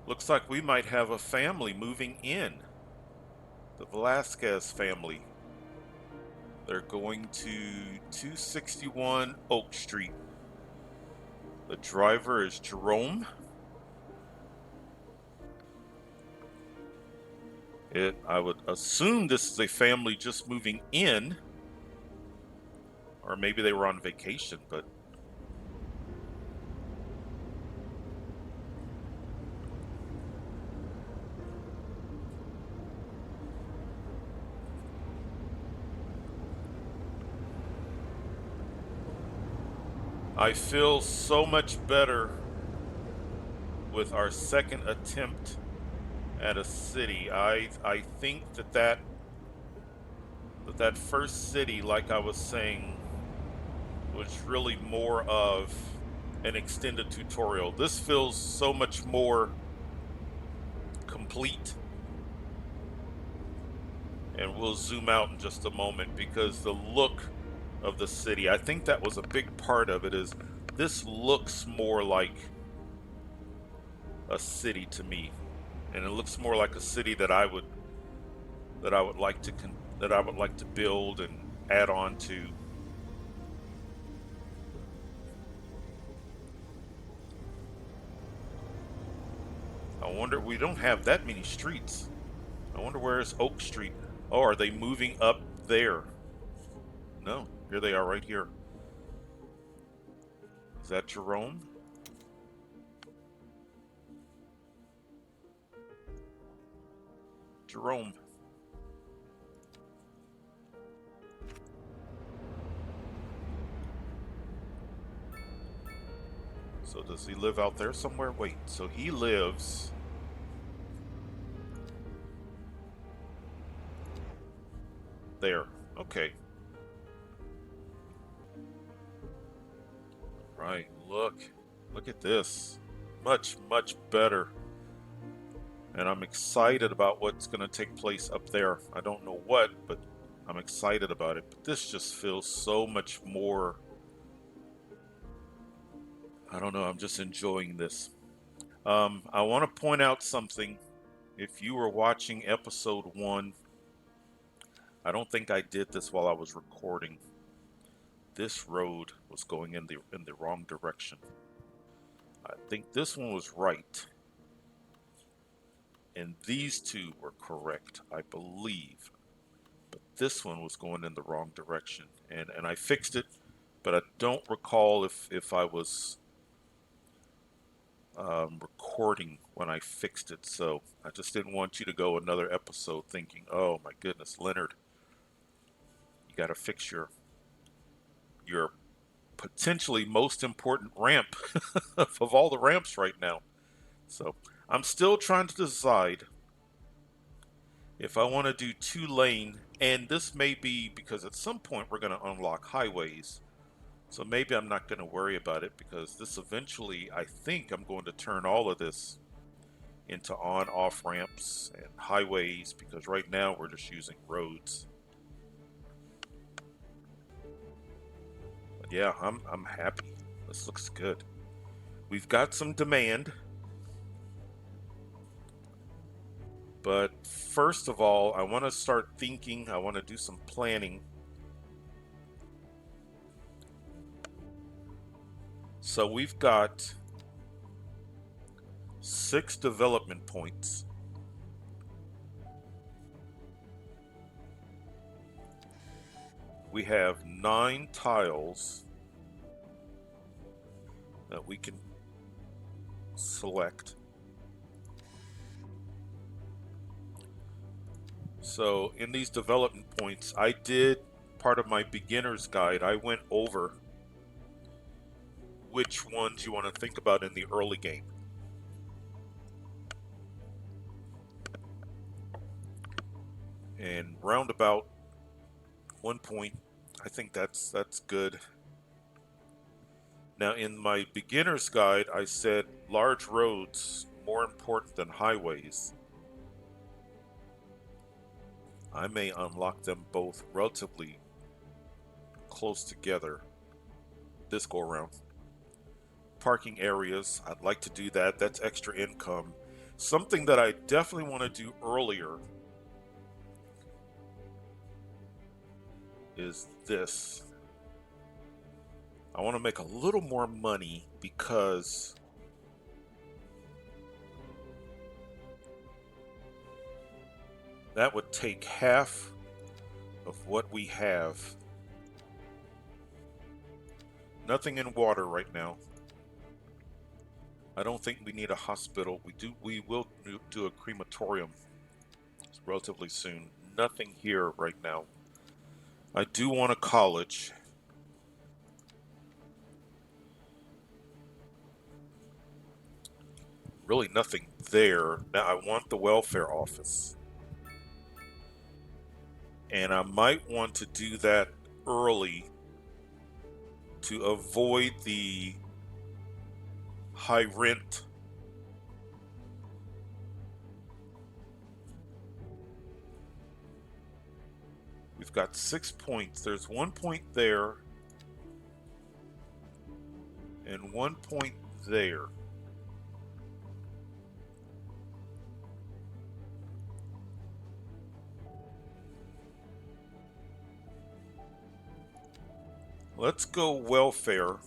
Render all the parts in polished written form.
Looks like we might have a family moving in. The Velasquez family. They're going to 261 Oak Street. The driver is Jerome. I would assume this is a family just moving in, or maybe they were on vacation, but I feel so much better with our second attempt at a city. I think that first city, like I was saying, was really more of an extended tutorial. This feels so much more complete. And we'll zoom out in just a moment because the look of the city, I think that was a big part of it, is this looks more like a city to me. And it looks more like a city that I would like to build and add on to. I wonder, we don't have that many streets. I wonder where is Oak Street? Oh, are they moving up there? No, here they are right here. Is that Jerome? Jerome. So does he live out there somewhere? Wait, so he lives there. Okay. Right. Look at this. Much, much better. And I'm excited about what's going to take place up there. I don't know what, but I'm excited about it. But this just feels so much more. I don't know. I'm just enjoying this. I want to point out something. If you were watching episode 1, I don't think I did this while I was recording. This road was going in the wrong direction. I think this one was right. And these two were correct, I believe. But this one was going in the wrong direction. And I fixed it, but I don't recall if I was recording when I fixed it. So I just didn't want you to go another episode thinking, oh my goodness, Leonard, you got to fix your potentially most important ramp of all the ramps right now. So I'm still trying to decide if I want to do 2-lane, and this may be because at some point we're going to unlock highways. So maybe I'm not going to worry about it because this eventually, I think I'm going to turn all of this into on-off ramps and highways because right now we're just using roads. But yeah, I'm happy. This looks good. We've got some demand. But first of all, I want to start thinking, I want to do some planning. So we've got 6 development points. We have 9 tiles that we can select. So in these development points, I did part of my beginner's guide. I went over which ones you want to think about in the early game. And roundabout 1 point, I think that's good. Now in my beginner's guide, I said large roads more important than highways. I may unlock them both relatively close together this go around. Parking areas, I'd like to do that. That's extra income. Something that I definitely want to do earlier is this. I want to make a little more money because that would take half of what we have. Nothing in water right now. I don't think we need a hospital. We will do a crematorium relatively soon. Nothing here right now. I do want a college. Really nothing there. Now I want the welfare office. And I might want to do that early to avoid the high rent. We've got 6 points. There's 1 point there and 1 point there. Let's go welfare.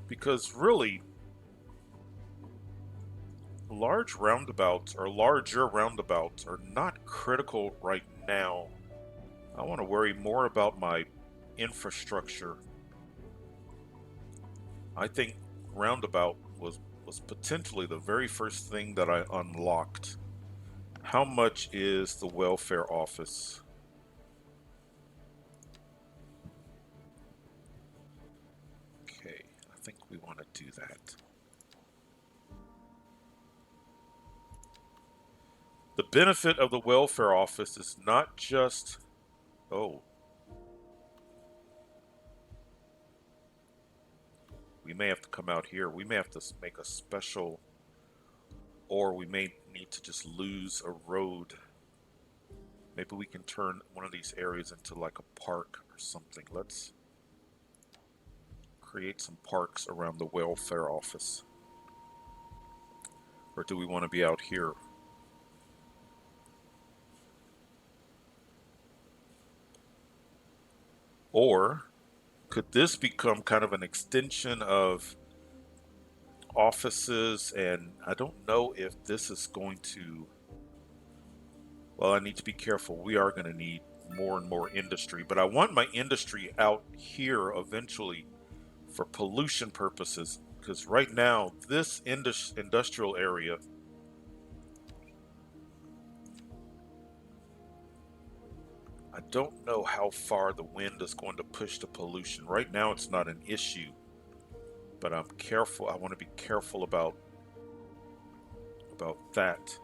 Because really, larger roundabouts are not critical right now. I want to worry more about my infrastructure. I think roundabout was potentially the very first thing that I unlocked. How much is the welfare office? Okay, I think we want to do that. The benefit of the welfare office is not just, oh, we may have to come out here. We may have to make a special, or we may need to just lose a road. Maybe we can turn one of these areas into like a park or something. Let's create some parks around the welfare office. Or do we want to be out here? Or could this become kind of an extension of offices? And I don't know if this is going to, well, I need to be careful. We are going to need more and more industry, but I want my industry out here eventually for pollution purposes, because right now this industrial area, I don't know how far the wind is going to push the pollution. Right now it's not an issue, but I'm careful. I want to be careful about that.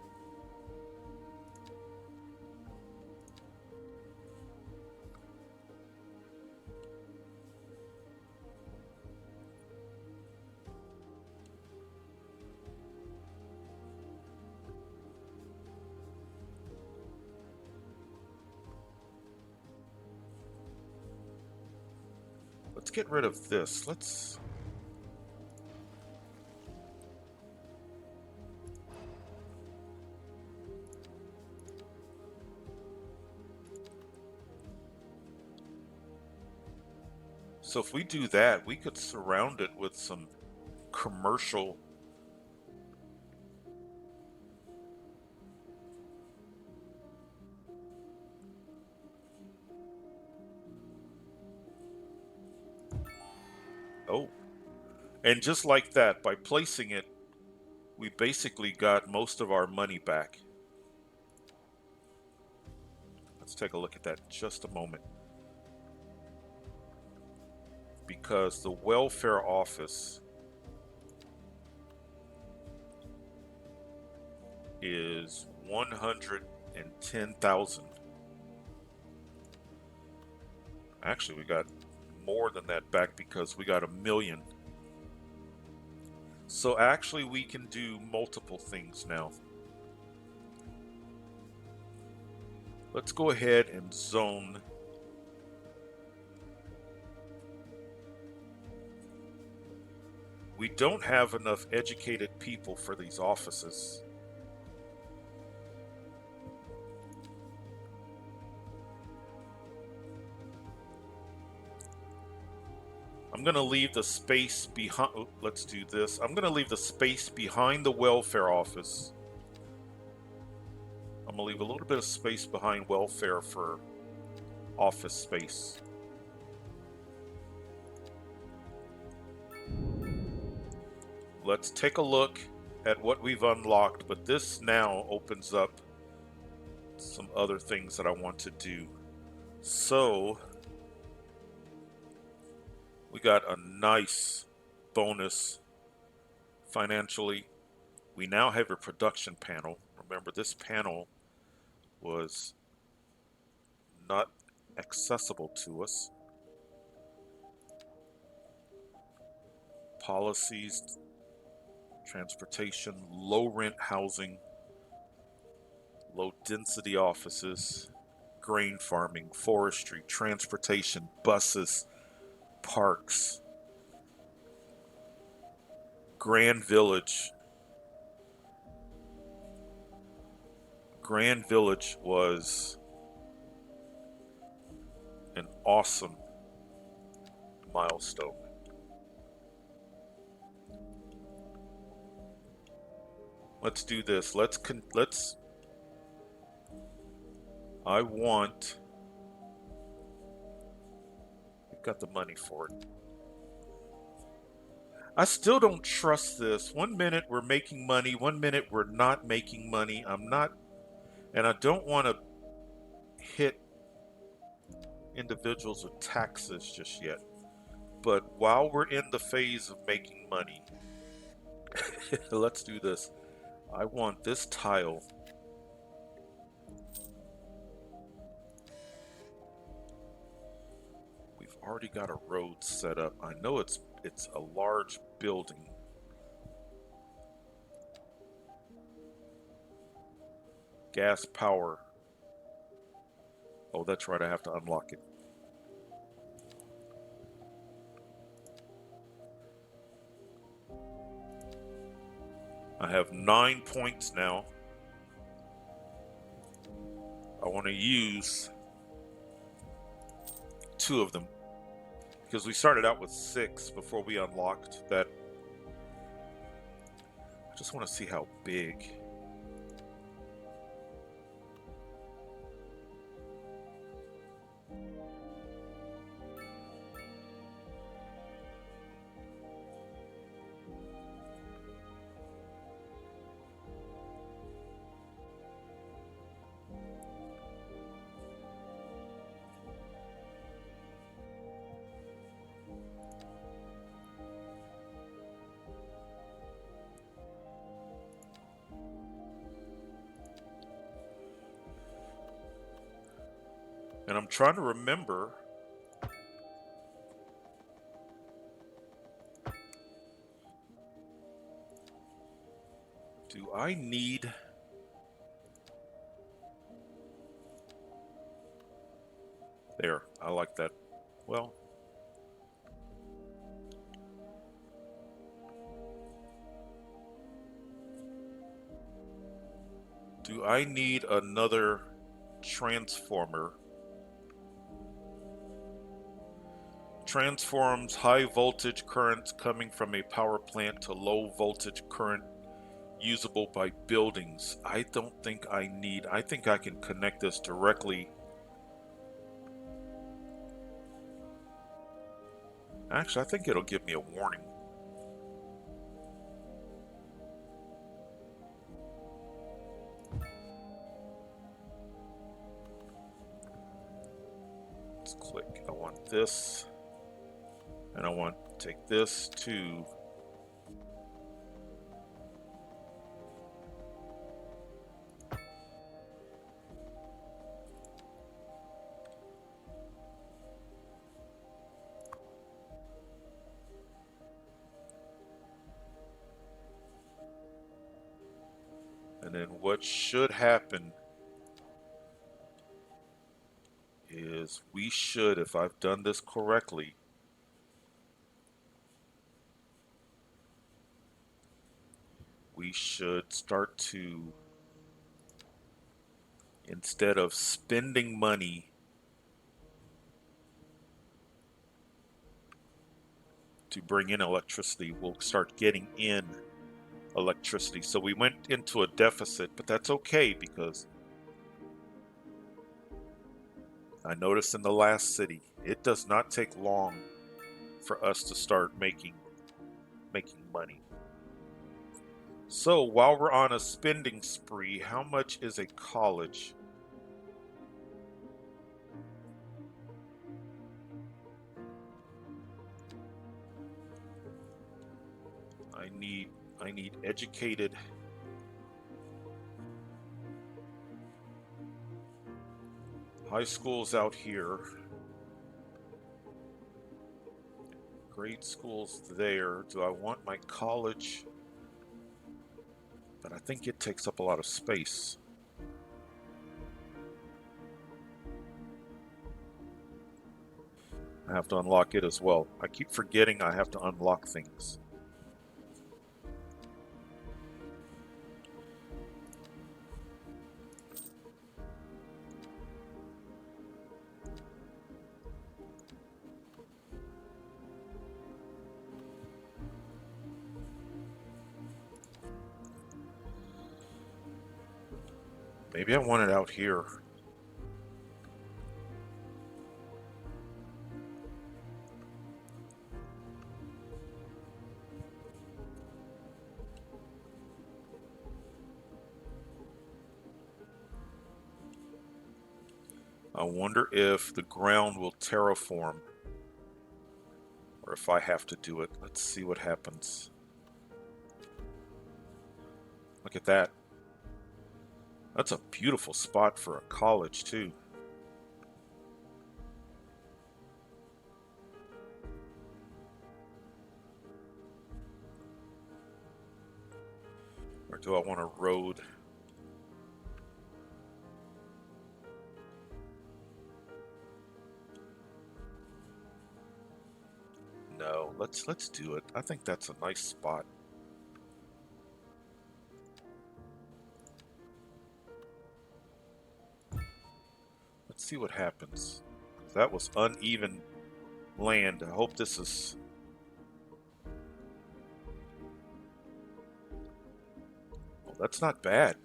Let's get rid of this. Let's so if we do that, we could surround it with some commercial. Oh, and just like that, by placing it, we basically got most of our money back. Let's take a look at that in just a moment. Because the welfare office is 110,000. Actually, we got more than that back because we got 1,000,000. So actually we can do multiple things now. Let's go ahead and zone We don't have enough educated people for these offices. I'm going to leave the space behind. Oh, let's do this. I'm going to leave the space behind the welfare office. I'm going to leave a little bit of space behind welfare for office space. Let's take a look at what we've unlocked, but this now opens up some other things that I want to do. So we got a nice bonus financially. We now have a production panel. Remember, this panel was not accessible to us. Policies, transportation, low rent housing, low density offices, grain farming, forestry, transportation, buses, parks, Grand Village. Grand Village was an awesome milestone. Let's do this. Let's I want we've got the money for it. I still don't trust this. One minute we're making money, one minute we're not making money. I'm not, and I don't want to hit individuals with taxes just yet. But while we're in the phase of making money, let's do this. I want this tile. We've already got a road set up. I know it's a large building. Gas power. Oh, that's right, I have to unlock it. I have 9 points now. I want to use 2 of them because we started out with 6 before we unlocked that. I just want to see how big. And I'm trying to remember. Do I need... There, I like that. Well, do I need another transformer? Transforms high voltage currents coming from a power plant to low voltage current usable by buildings. I don't think I need... I think I can connect this directly. Actually, I think it'll give me a warning. Let's click. I want this. And I want to take this to... And then what should happen is we should, if I've done this correctly, we should start to, instead of spending money to bring in electricity, we'll start getting in electricity. So we went into a deficit, but that's okay because I noticed in the last city, it does not take long for us to start making money. So while we're on a spending spree, how much is a college? I need educated high schools out here, grade schools there. Do I want my college? But I think it takes up a lot of space. I have to unlock it as well. I keep forgetting I have to unlock things. Maybe I want it out here. I wonder if the ground will terraform or if I have to do it. Let's see what happens. Look at that. That's a beautiful spot for a college too. Or do I want a road? No, let's do it. I think that's a nice spot. Let's see what happens. That was uneven land. I hope this is... Well, that's not bad.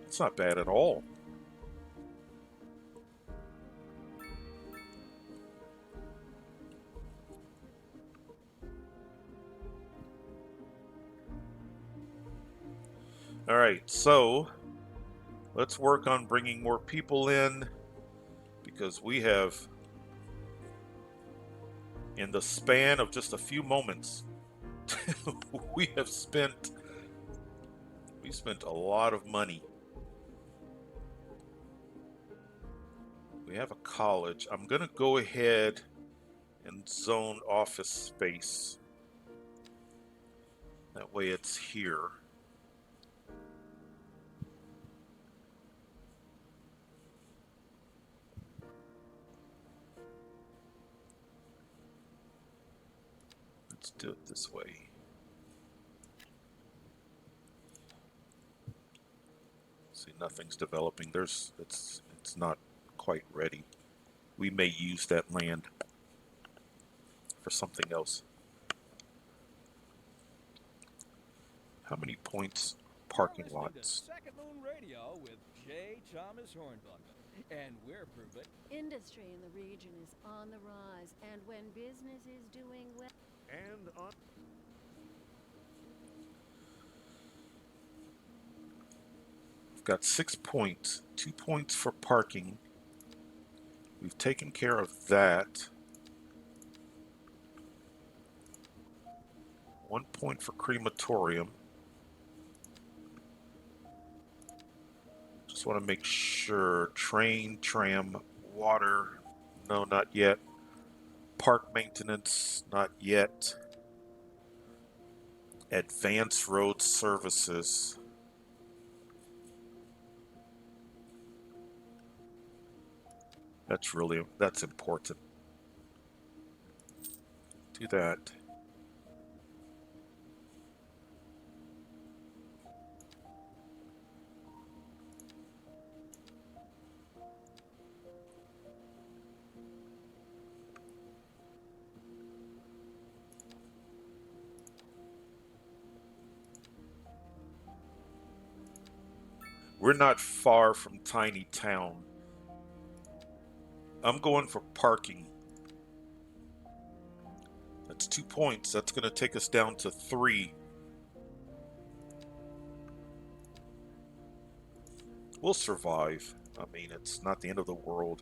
It's not bad at all. All right, so let's work on bringing more people in because we have, in the span of just a few moments, we spent a lot of money. We have a college. I'm gonna go ahead and zone office space. That way it's here. Let's do it this way. See, nothing's developing. It's not quite ready. We may use that land for something else. How many points? Parking lots. Second Moon Radio with J. Thomas Hornbuckle, and we're proving industry in the region is on the rise, and when business is doing well, and on. We've got 6 points, 2 points for parking. We've taken care of that. 1 point for crematorium. Just want to make sure. Train, tram, water. No, not yet. Park maintenance, not yet. Advanced road services. That's important. Do that. We're not far from Tiny Town. I'm going for parking. That's 2 points. That's going to take us down to 3. We'll survive. I mean, it's not the end of the world.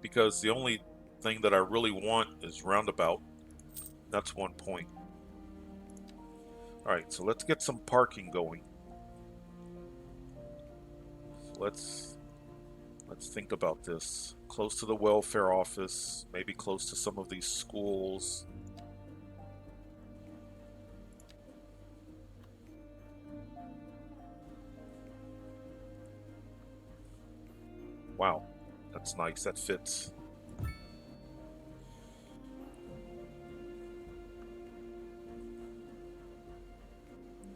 Because the only thing that I really want is roundabout. That's 1 point. Alright, so let's get some parking going. So let's think about this. Close to the welfare office, maybe close to some of these schools. Wow, that's nice. That fits.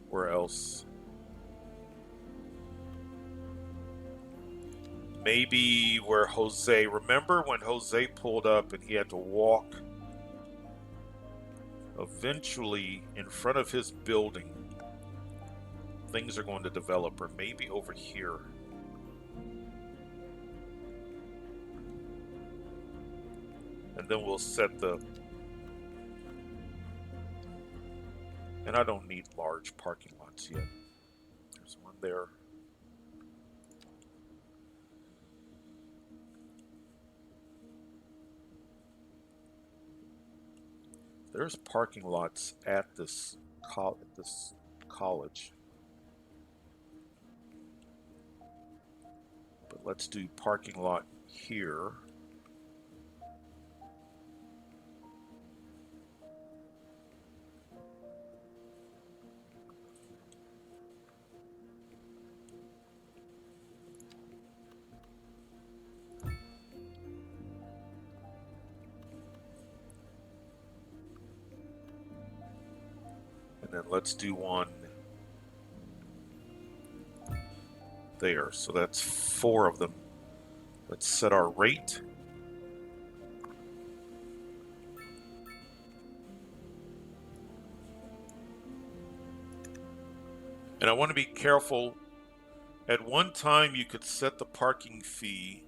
Where else? Maybe where Jose. Remember when Jose pulled up and he had to walk eventually in front of his building? Things are going to develop, or maybe over here. And then we'll set the... And I don't need large parking lots yet. There's one there. There's parking lots at this college. But let's do parking lot here. And then let's do one there. So that's 4 of them. Let's set our rate. And I want to be careful. At one time, you could set the parking fee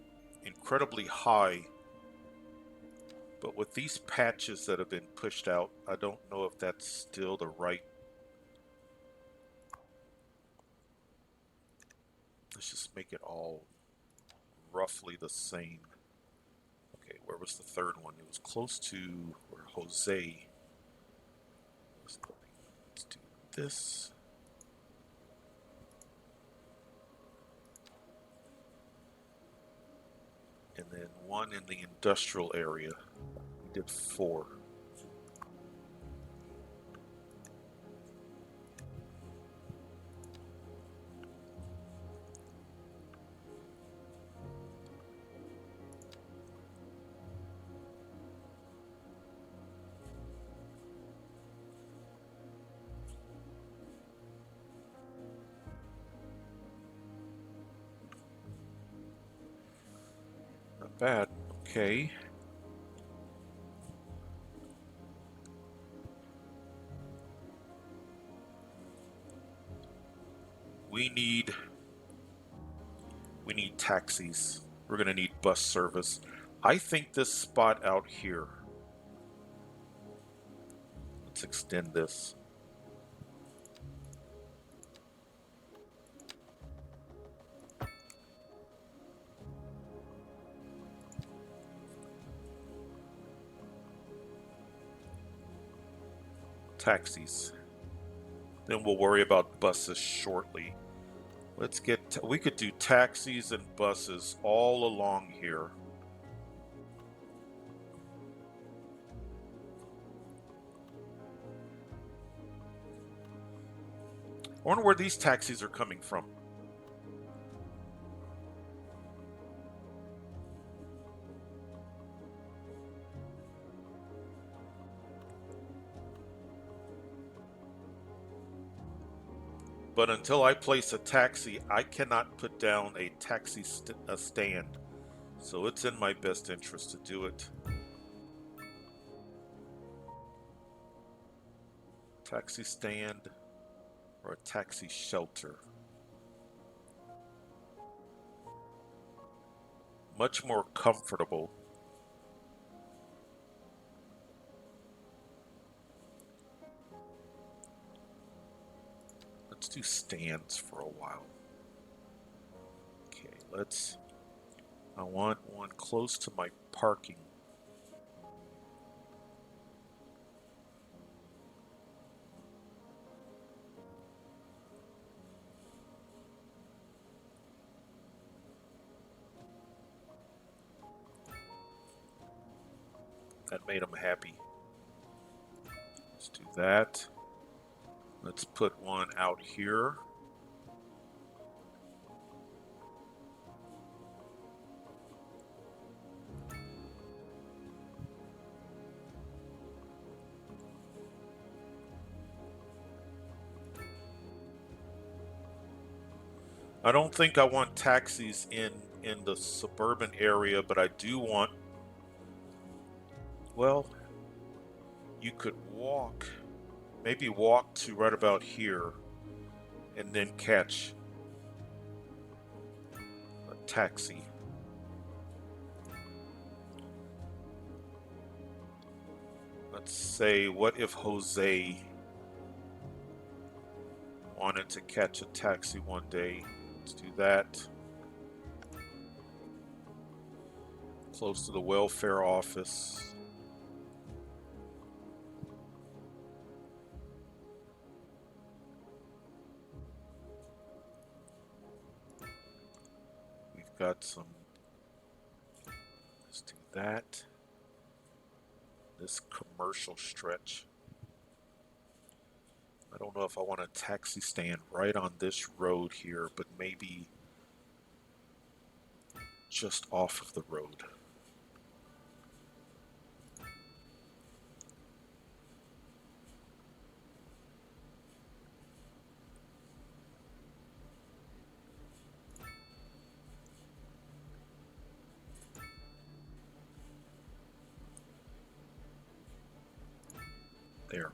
incredibly high. But with these patches that have been pushed out, I don't know if that's still the right. Let's just make it all roughly the same. Okay, where was the third one? It was close to where Jose was going. Let's do this. And then one in the industrial area. We did 4. Not bad. Okay. We need taxis. We're going to need bus service. I think this spot out here. Let's extend this. Taxis. Then we'll worry about buses shortly. Let's get... we could do taxis and buses all along here. I wonder where these taxis are coming from. But until I place a taxi, I cannot put down a taxi stand. So it's in my best interest to do it. Taxi stand or a taxi shelter. Much more comfortable. Let's do stands for a while. Okay, I want one close to my parking. That made them happy. Let's do that. Let's put one out here. I don't think I want taxis in the suburban area, but I do want, well, you could walk, maybe walk to right about here and then catch a taxi. Let's say, what if Jose wanted to catch a taxi one day? Let's do that. Close to the welfare office. We've got some. Let's do that. This commercial stretch. I don't know if I want a taxi stand right on this road here, but maybe just off of the road. There.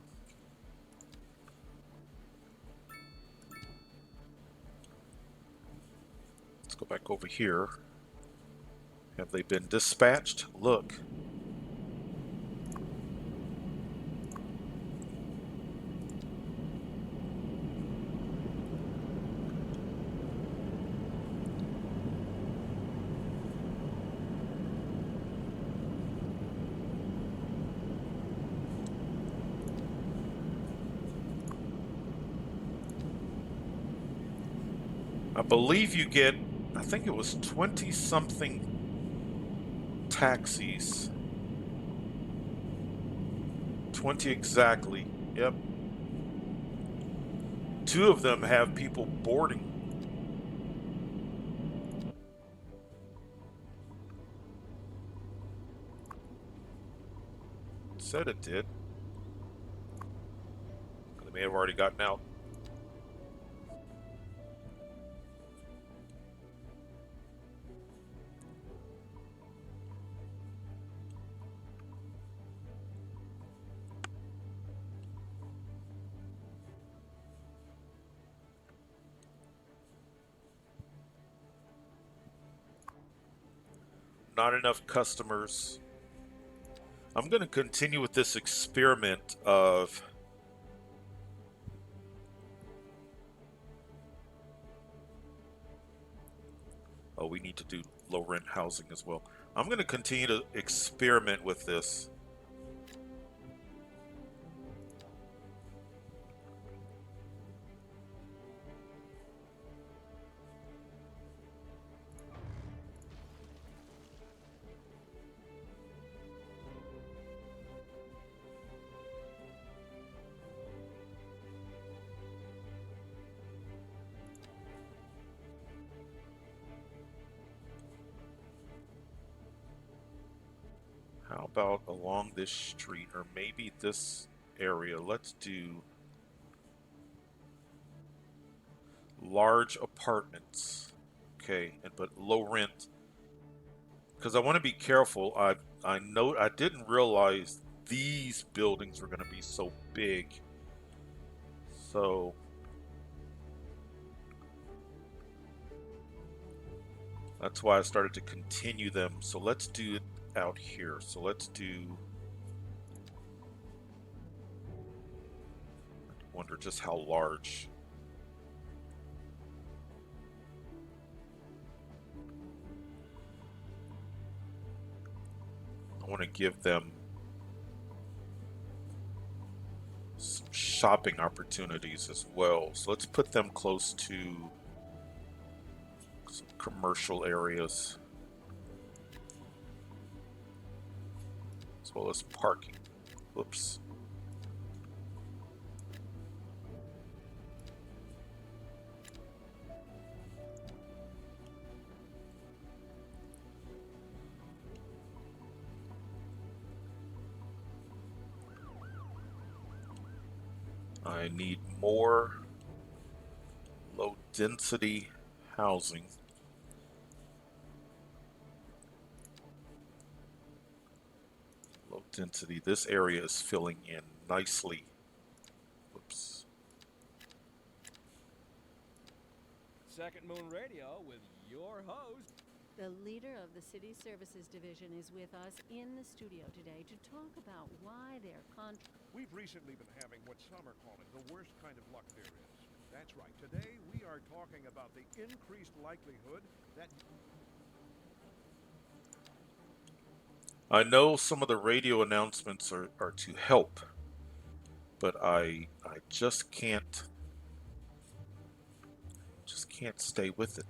Let's go back over here. Have they been dispatched? Look. I believe you get, I think it was 20 something taxis. 20 exactly. Yep. 2 of them have people boarding. It said it did. They may have already gotten out. Not enough customers. I'm going to continue with this experiment of we need to do low rent housing as well. I'm going to continue to experiment with this. How about along this street or maybe this area? Let's do large apartments. Okay, but low rent. Because I want to be careful. I didn't realize these buildings were going to be so big. So that's why I started to continue them. So let's do it out here. So let's do, I wonder just how large. I want to give them some shopping opportunities as well. So let's put them close to some commercial areas as well as parking. Whoops. I need more low density housing. Low density. This area is filling in nicely. Whoops. Second Moon Radio with your host. The leader of the City Services Division is with us in the studio today to talk about why their contract. We've recently been having what some are calling the worst kind of luck there is. That's right. Today we are talking about the increased likelihood that I know some of the radio announcements are to help, but I just can't stay with it.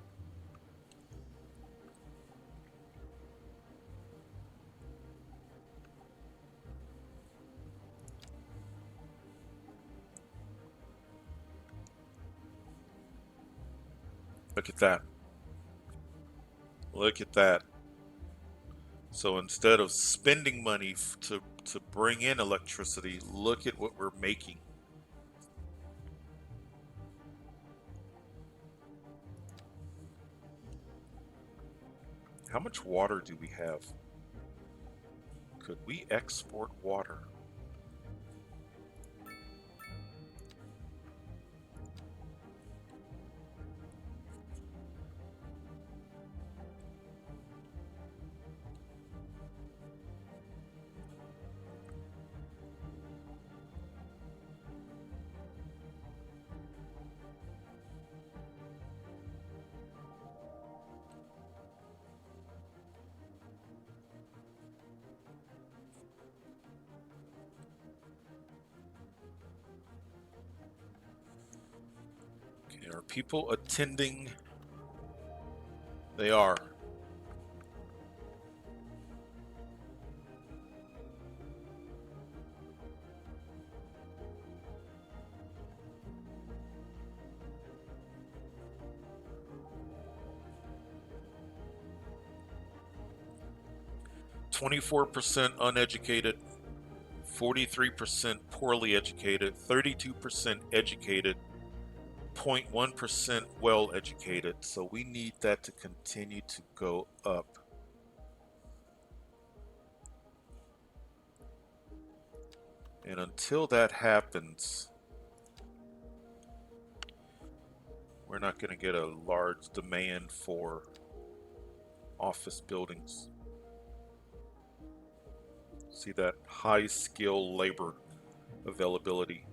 Look at that. Look at that. So instead of spending money to bring in electricity, look at what we're making. How much water do we have? Could we export water? Okay, are people attending? They are. 24% uneducated, 43% poorly educated, 32% educated, 0.1% well educated. So we need that to continue to go up. And until that happens, we're not going to get a large demand for office buildings. See that high skill labor availability.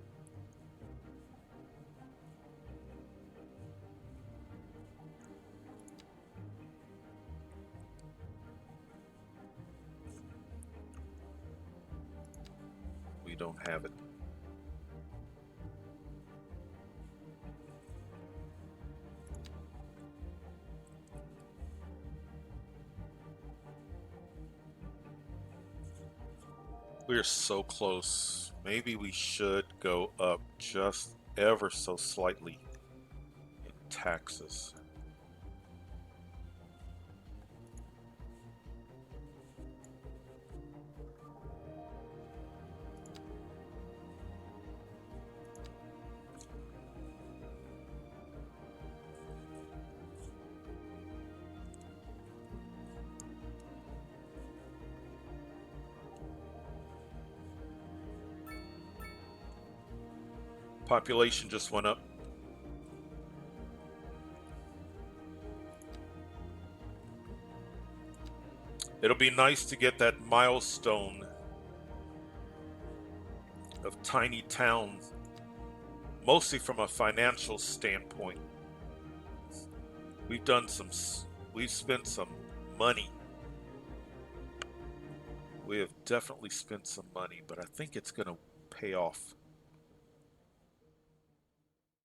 We don't have it. We're so close. Maybe we should go up just ever so slightly in taxes. Population just went up. It'll be nice to get that milestone of tiny towns, mostly from a financial standpoint. We've done some, we've spent some money. We have definitely spent some money, but I think it's going to pay off.